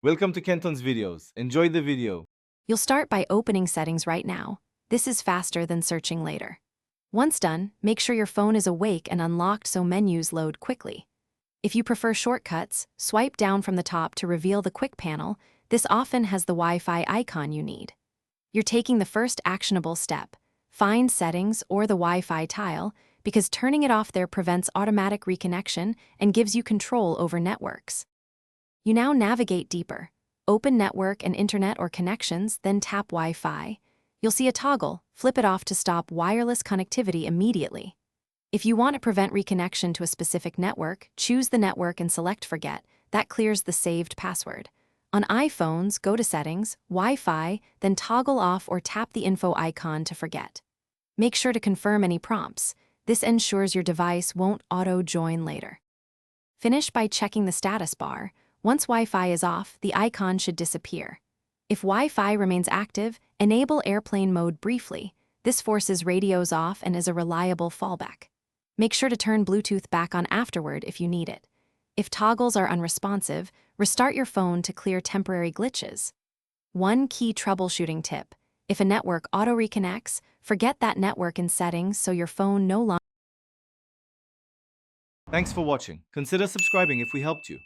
Welcome to Kenton's videos. Enjoy the video. You'll start by opening Settings right now. This is faster than searching later. Once done, make sure your phone is awake and unlocked so menus load quickly. If you prefer shortcuts, swipe down from the top to reveal the quick panel. This often has the Wi-Fi icon you need. You're taking the first actionable step. Find Settings or the Wi-Fi tile, because turning it off there prevents automatic reconnection and gives you control over networks. You now navigate deeper. Open Network and Internet or Connections, then tap Wi-Fi. You'll see a toggle. Flip it off to stop wireless connectivity immediately. If you want to prevent reconnection to a specific network, choose the network and select Forget. That clears the saved password. On iPhones, go to Settings, Wi-Fi, then toggle off or tap the info icon to forget. Make sure to confirm any prompts. This ensures your device won't auto-join later. Finish by checking the status bar. Once Wi-Fi is off, the icon should disappear. If Wi-Fi remains active, enable airplane mode briefly. This forces radios off and is a reliable fallback. Make sure to turn Bluetooth back on afterward if you need it. If toggles are unresponsive, restart your phone to clear temporary glitches. One key troubleshooting tip: if a network auto-reconnects, forget that network in Settings so your phone no longer. Thanks for watching. Consider subscribing if we helped you.